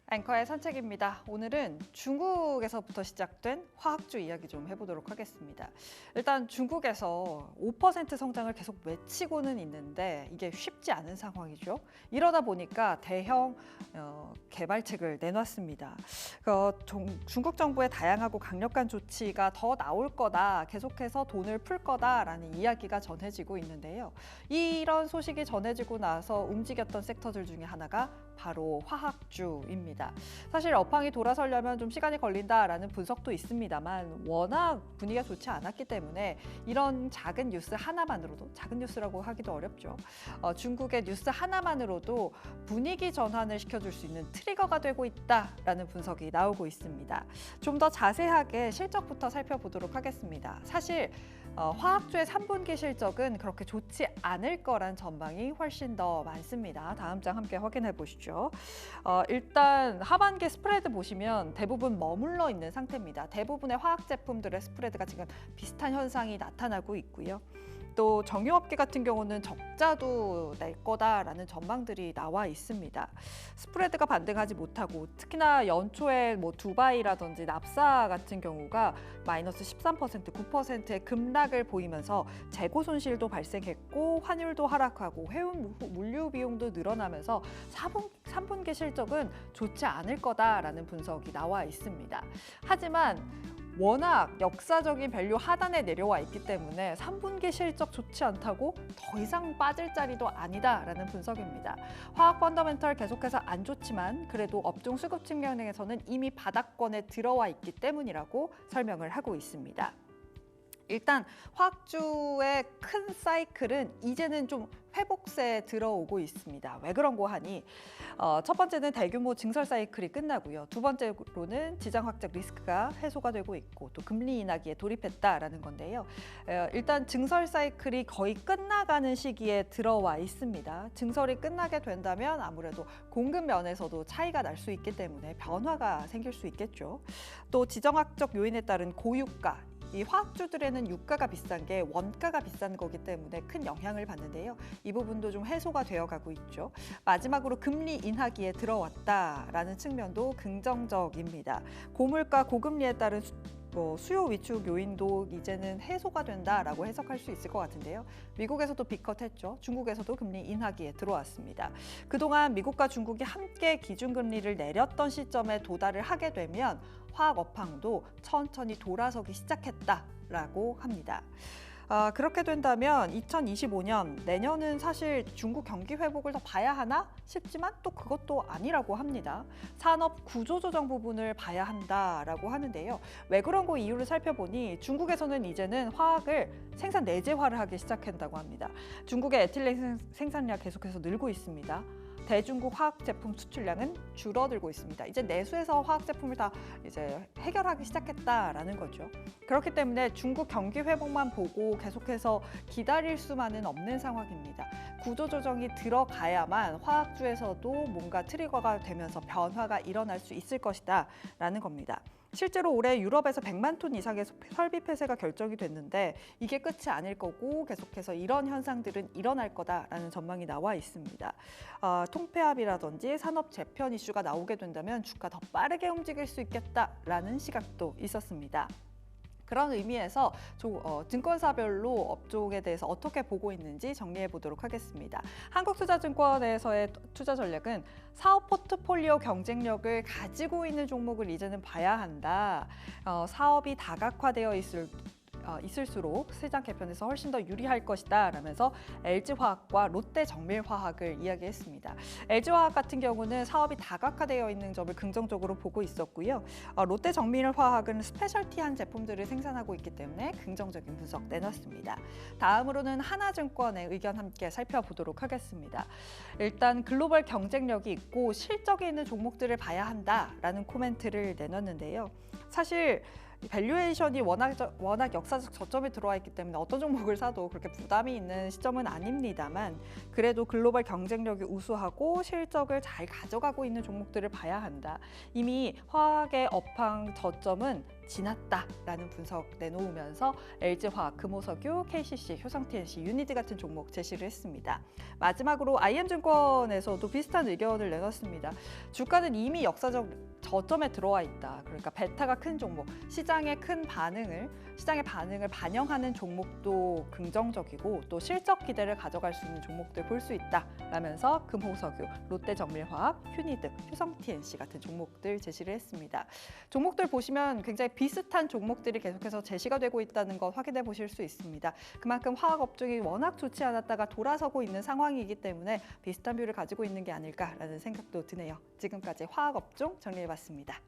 앵커의 산책입니다. 오늘은 중국에서부터 시작된 화학주 이야기 좀 해보도록 하겠습니다. 일단 중국에서 5% 성장을 계속 외치고는 있는데 이게 쉽지 않은 상황이죠. 이러다 보니까 대형 개발책을 내놨습니다. 중국 정부의 다양하고 강력한 조치가 더 나올 거다, 계속해서 돈을 풀 거다라는 이야기가 전해지고 있는데요. 이런 소식이 전해지고 나서 움직였던 섹터들 중에 하나가 바로 화학주입니다. 사실 업황이 돌아서려면 좀 시간이 걸린다라는 분석도 있습니다만 워낙 분위기가 좋지 않았기 때문에 이런 작은 뉴스 하나만으로도, 작은 뉴스라고 하기도 어렵죠. 중국의 뉴스 하나만으로도 분위기 전환을 시켜줄 수 있는 트리거가 되고 있다라는 분석이 나오고 있습니다. 좀 더 자세하게 실적부터 살펴보도록 하겠습니다. 사실 화학주의 3분기 실적은 그렇게 좋지 않을 거란 전망이 훨씬 더 많습니다. 다음 장 함께 확인해 보시죠. 일단 하반기 스프레드 보시면 대부분 머물러 있는 상태입니다. 대부분의 화학 제품들의 스프레드가 지금 비슷한 현상이 나타나고 있고요. 또 정유업계 같은 경우는 적자도 낼 거다라는 전망들이 나와 있습니다. 스프레드가 반등하지 못하고 특히나 연초에 두바이라든지 납사 같은 경우가 마이너스 13%, 9%의 급락을 보이면서 재고 손실도 발생했고 환율도 하락하고 해운 물류 비용도 늘어나면서 3분기 실적은 좋지 않을 거다라는 분석이 나와 있습니다. 하지만 워낙 역사적인 밸류 하단에 내려와 있기 때문에 3분기 실적 좋지 않다고 더 이상 빠질 자리도 아니다라는 분석입니다. 화학 펀더멘털 계속해서 안 좋지만 그래도 업종 수급 측면에서는 이미 바닥권에 들어와 있기 때문이라고 설명을 하고 있습니다. 일단 화학주의 큰 사이클은 이제는 좀 회복세에 들어오고 있습니다. 왜 그런고 하니 첫 번째는 대규모 증설 사이클이 끝나고요. 두 번째로는 지정 확장 리스크가 해소가 되고 있고 또 금리 인하기에 돌입했다라는 건데요. 일단 증설 사이클이 거의 끝나가는 시기에 들어와 있습니다. 증설이 끝나게 된다면 아무래도 공급 면에서도 차이가 날 수 있기 때문에 변화가 생길 수 있겠죠. 또 지정학적 요인에 따른 고유가, 이 화학주들에는 유가가 비싼 게 원가가 비싼 거기 때문에 큰 영향을 받는데요. 이 부분도 좀 해소가 되어가고 있죠. 마지막으로 금리 인하기에 들어왔다라는 측면도 긍정적입니다. 고물가, 고금리에 따른 수요 위축 요인도 이제는 해소가 된다라고 해석할 수 있을 것 같은데요. 미국에서도 빅컷했죠. 중국에서도 금리 인하기에 들어왔습니다. 그동안 미국과 중국이 함께 기준금리를 내렸던 시점에 도달을 하게 되면 화학 업황도 천천히 돌아서기 시작했다라고 합니다. 그렇게 된다면 2025년 내년은 사실 중국 경기 회복을 더 봐야 하나 싶지만 또 그것도 아니라고 합니다. 산업 구조 조정 부분을 봐야 한다라고 하는데요. 왜 그런 거 이유를 살펴보니 중국에서는 이제는 화학을 생산 내재화를 하기 시작한다고 합니다. 중국의 에틸렌 생산량 계속해서 늘고 있습니다. 대중국 화학 제품 수출량은 줄어들고 있습니다. 이제 내수에서 화학 제품을 다 이제 해결하기 시작했다라는 거죠. 그렇기 때문에 중국 경기 회복만 보고 계속해서 기다릴 수만은 없는 상황입니다. 구조 조정이 들어가야만 화학주에서도 뭔가 트리거가 되면서 변화가 일어날 수 있을 것이다라는 겁니다. 실제로 올해 유럽에서 100만 톤 이상의 설비 폐쇄가 결정이 됐는데 이게 끝이 아닐 거고 계속해서 이런 현상들은 일어날 거다라는 전망이 나와 있습니다. 통폐합이라든지 산업 재편 이슈가 나오게 된다면 주가 더 빠르게 움직일 수 있겠다라는 시각도 있었습니다. 그런 의미에서 증권사별로 업종에 대해서 어떻게 보고 있는지 정리해 보도록 하겠습니다. 한국투자증권에서의 투자 전략은 사업 포트폴리오 경쟁력을 가지고 있는 종목을 이제는 봐야 한다. 사업이 다각화되어 있을수록 시장 개편에서 훨씬 더 유리할 것이다 라면서 LG화학과 롯데정밀화학을 이야기했습니다. LG화학 같은 경우는 사업이 다각화되어 있는 점을 긍정적으로 보고 있었고요. 롯데정밀화학은 스페셜티한 제품들을 생산하고 있기 때문에 긍정적인 분석 내놨습니다. 다음으로는 하나증권의 의견 함께 살펴보도록 하겠습니다. 일단 글로벌 경쟁력이 있고 실적이 있는 종목들을 봐야 한다라는 코멘트를 내놨는데요. 사실 밸류에이션이 워낙 역사적 저점에 들어와 있기 때문에 어떤 종목을 사도 그렇게 부담이 있는 시점은 아닙니다만 그래도 글로벌 경쟁력이 우수하고 실적을 잘 가져가고 있는 종목들을 봐야 한다. 이미 화학의 업황 저점은 지났다라는 분석 내놓으면서 LG화학, 금호석유, KCC, 효성TNC, 유니드 같은 종목 제시를 했습니다. 마지막으로 IM증권에서도 비슷한 의견을 내놨습니다. 주가는 이미 역사적 저점에 들어와 있다. 그러니까 베타가 큰 종목, 시장의 반응을 반영하는 종목도 긍정적이고 또 실적 기대를 가져갈 수 있는 종목들 볼 수 있다라면서 금호석유, 롯데정밀화학, 유니드, 효성TNC 같은 종목들 제시를 했습니다. 종목들 보시면 굉장히 비슷한 종목들이 계속해서 제시가 되고 있다는 것 확인해 보실 수 있습니다. 그만큼 화학 업종이 워낙 좋지 않았다가 돌아서고 있는 상황이기 때문에 비슷한 뷰를 가지고 있는 게 아닐까라는 생각도 드네요. 지금까지 화학 업종 정리해봤습니다.